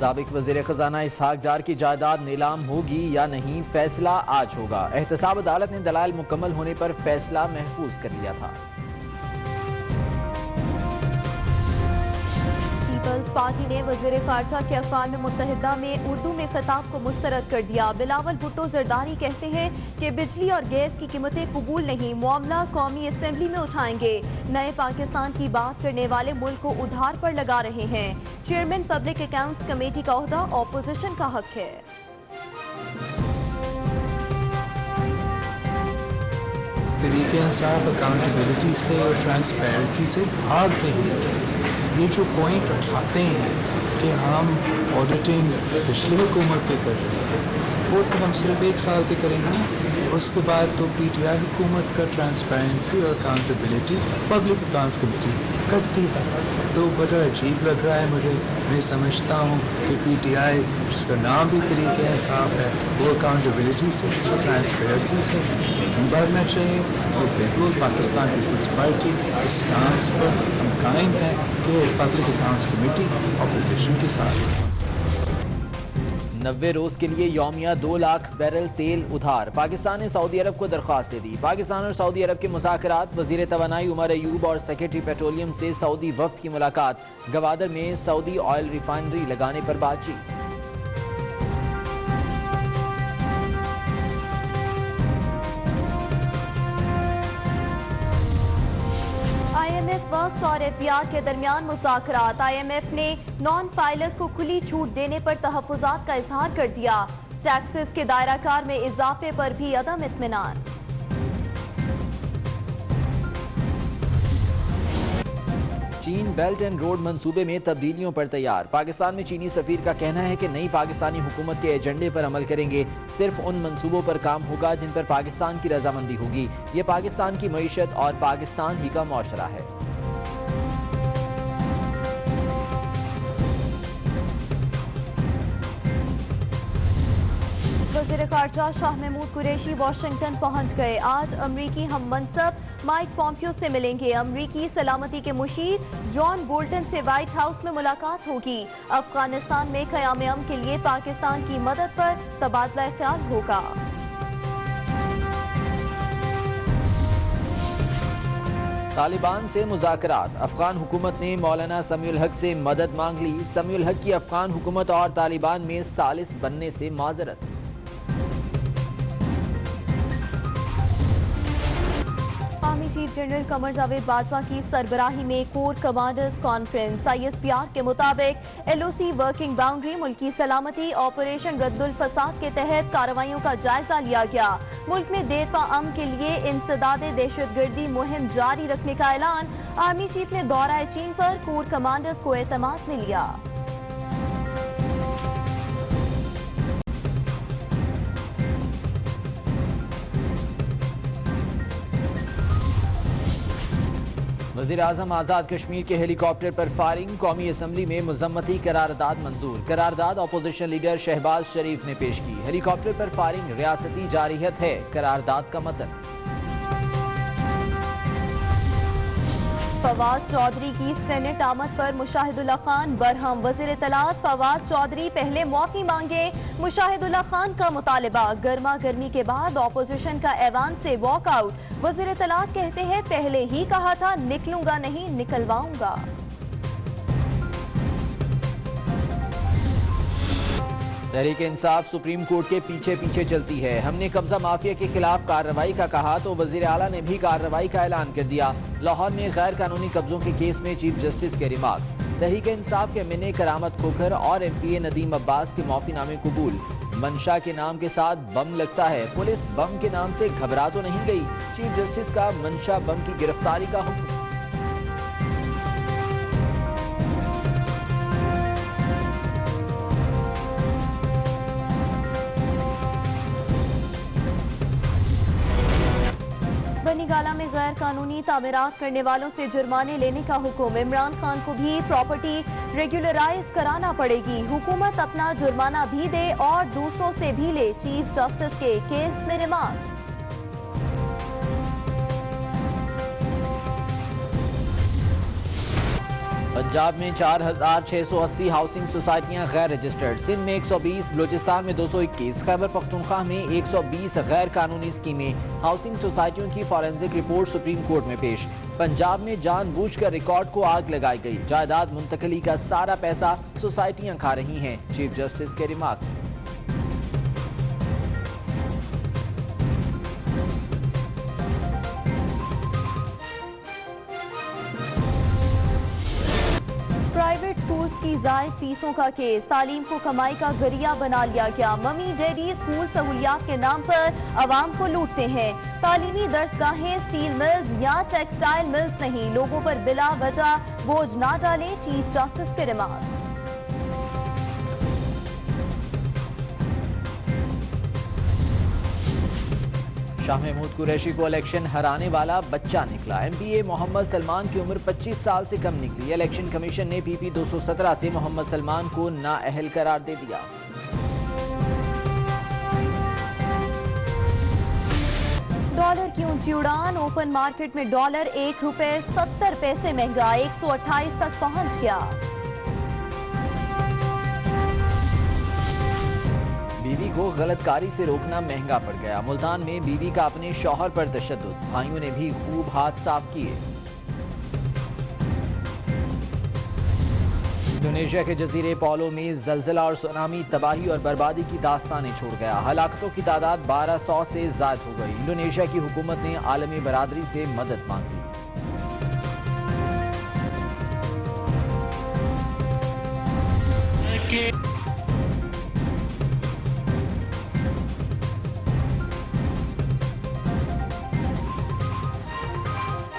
साबिक वज़ीर ख़ज़ाना इसहाक डार की जायदाद नीलाम होगी या नहीं, फैसला आज होगा। एहतसाब अदालत ने दलाइल मुकम्मल होने पर फैसला महफूज कर लिया था। पीपल्स पार्टी ने वज़ीर ख़ारजा के अक़वाम मुत्तहिदा में उर्दू में खिताब को मुस्तरद कर दिया। बिलावल भुट्टो जरदारी कहते हैं कि बिजली और गैस की कीमतें कबूल नहीं, मामला कौमी असम्बली में उठाएंगे। नए पाकिस्तान की बात करने वाले मुल्क को उधार पर लगा रहे हैं। चेयरमैन पब्लिक अकाउंट्स कमेटी का ओहदा ऑपोजिशन का हक है। तरीके इंसाफ अकाउंटेबिलिटी से और ट्रांसपेरेंसी से भाग रही है। ये जो पॉइंट उठाते हैं कि हम ऑडिटिंग पिछली हुकूमत के कर रहे हैं, वो तो हम सिर्फ 1 साल के करेंगे। उसके बाद तो PTI हुकूमत का ट्रांसपेरेंसी और अकाउंटेबिलिटी पब्लिक अकाउंट्स कमेटी करती है। तो बड़ा अजीब लग रहा है मुझे। मैं समझता हूँ कि PTI, जिसका नाम भी तरीके इंसाफ है, वो अकाउंटेबिलिटी से और ट्रांसपेरेंसी से नहीं भागना चाहिए। तो बिल्कुल पाकिस्तान पीपल्स पार्टी इस स्टांस पर हम कायम हैं कि पब्लिक अकाउंट्स कमेटी अपोजिशन के साथ है। 90 रोज़ के लिए यौमिया 2 लाख बैरल तेल उधार। पाकिस्तान ने सऊदी अरब को दरख्वास्त दे दी। पाकिस्तान और सऊदी अरब के मुज़ाकरात। वज़ीर तवानाई उमर अयूब और सेक्रेटरी पेट्रोलियम से सऊदी वफ्द की मुलाकात। गवादर में सऊदी ऑयल रिफाइनरी लगाने पर बातचीत। IMF वक्त और FBR के दरमियान मुज़ाकरात। IMF ने नॉन फाइलर्स को खुली छूट देने पर तहफ़्फ़ुज़ात का इजहार कर दिया। टैक्सेस के दायरा कार में इजाफे पर भी अदम इत्मीनान। चीन बेल्ट एंड रोड मंसूबे में तब्दीलियों पर तैयार। पाकिस्तान में चीनी सफीर का कहना है कि नई पाकिस्तानी हुकूमत के एजेंडे पर अमल करेंगे। सिर्फ उन मंसूबों पर काम होगा जिन पर पाकिस्तान की रजामंदी होगी। ये पाकिस्तान की मईशत और पाकिस्तान ही का मुआशरा है। वज़ीर ख़ारजा शाह महमूद कुरैशी वाशिंगटन पहुंच गए। आज अमरीकी हम मनसब माइक पॉम्पियो से मिलेंगे। अमरीकी सलामती के मुशीर जॉन बोल्टन से व्हाइट हाउस में मुलाकात होगी। अफगानिस्तान में क़याम अमन के लिए पाकिस्तान की मदद पर तबादला ख्याल होगा। तालिबान से मुज़ाकरात। अफगान हुकूमत ने मौलाना समीउल हक से मदद मांग ली। समीउल हक की अफगान हुकूमत और तालिबान में सालिस बनने से माजरत। Army chief general Qamar Javed Bajwa की सरबराही में कोर कमांडर्स कॉन्फ्रेंस। ISPR के मुताबिक LOC वर्किंग बाउंड्री, मुल्की सलामती, ऑपरेशन रद्दुल फसाद के तहत कार्रवाइयों का जायजा लिया गया। मुल्क में देरपा अमन के लिए इंसदादे दहशतगर्दी मुहिम जारी रखने का ऐलान। आर्मी चीफ ने दौरा चीन पर कोर कमांडर्स को एतमाद में लिया। वज़ीर आज़म आज़ाद कश्मीर के हेलीकॉप्टर पर फायरिंग। कौमी असम्बली में मुज़म्मती करारदाद मंजूर। करारदाद अपोजिशन लीडर शहबाज शरीफ ने पेश की। हेलीकॉप्टर पर फायरिंग रियासती जारियत है, करारदाद का मतन। फवाद चौधरी की सेनेट आमद पर मुशाहिदुल्लाह खान बरहम। वज़ीर इत्तलात फवाद चौधरी पहले मुआफ़ी मांगे। मुशाहिदुल्लाह खान का मुतालबा। गर्मा गर्मी के बाद ऑपोजिशन का ऐवान से वॉकआउट। वज़ीर इत्तलात कहते हैं पहले ही कहा था निकलूंगा नहीं निकलवाऊंगा। तहरीक इंसाफ सुप्रीम कोर्ट के पीछे पीछे चलती है। हमने कब्जा माफिया के खिलाफ कार्रवाई का कहा तो वजीर आला ने भी कार्रवाई का ऐलान कर दिया। लाहौर में गैर कानूनी कब्जों के केस में चीफ जस्टिस के रिमार्क्स। तहरीक इंसाफ के मिने करामत खोखर और MPA नदीम अब्बास के माफीनामे कबूल। मंशा के नाम के साथ बम लगता है, पुलिस बम के नाम से घबरा तो नहीं गई। चीफ जस्टिस का मंशा बम की गिरफ्तारी का हुक्म। बनीगाला में गैर कानूनी तामीरात करने वालों से जुर्माने लेने का हुक्म। इमरान खान को भी प्रॉपर्टी रेगुलराइज कराना पड़ेगी। हुकूमत अपना जुर्माना भी दे और दूसरों से भी ले। चीफ जस्टिस के केस में रिमार्क्स। पंजाब में 4,680 हाउसिंग सोसाइटियां गैर रजिस्टर्ड। सिंध में 120, बलूचिस्तान में 221, खैबर पख्तूनख्वा में 120 गैर कानूनी स्कीमें। हाउसिंग सोसाइटियों की फॉरेंसिक रिपोर्ट सुप्रीम कोर्ट में पेश। पंजाब में जानबूझकर रिकॉर्ड को आग लगाई गई। जायदाद मुंतकली का सारा पैसा सोसाइटियां खा रही हैं। चीफ जस्टिस के रिमार्क्स। प्राइवेट स्कूल्स की जायद फीसों का केस, तालीम को कमाई का जरिया बना लिया गया। मम्मी डैडी स्कूल सहूलियात के नाम पर आवाम को लूटते हैं। तालीमी दरसगाहें स्टील मिल्स या टेक्सटाइल मिल्स नहीं, लोगों पर बिला वजह बोझ ना डालें। चीफ जस्टिस के रिमार्क्स। शाह महमूद कुरैशी को इलेक्शन हराने वाला बच्चा निकला। MPA मोहम्मद सलमान की उम्र 25 साल से कम निकली। इलेक्शन कमीशन ने PP 217 से मोहम्मद सलमान को नाअहल करार दे दिया। डॉलर की ऊंची उड़ान, ओपन मार्केट में डॉलर ₹1.70 महंगा, 128 तक पहुंच गया। बीवी को गलतकारी से रोकना महंगा पड़ गया। मुल्तान में बीवी का अपने शौहर पर तशद्दुद, भाइयों ने भी खूब हाथ साफ किए। इंडोनेशिया के जजीरे पौलो में जलजिला और सुनामी तबाही और बर्बादी की दास्तानें छोड़ गया। हलाकतों की तादाद 1200 से ज्यादा हो गई। इंडोनेशिया की हुकूमत ने आलमी बरादरी से मदद मांगी।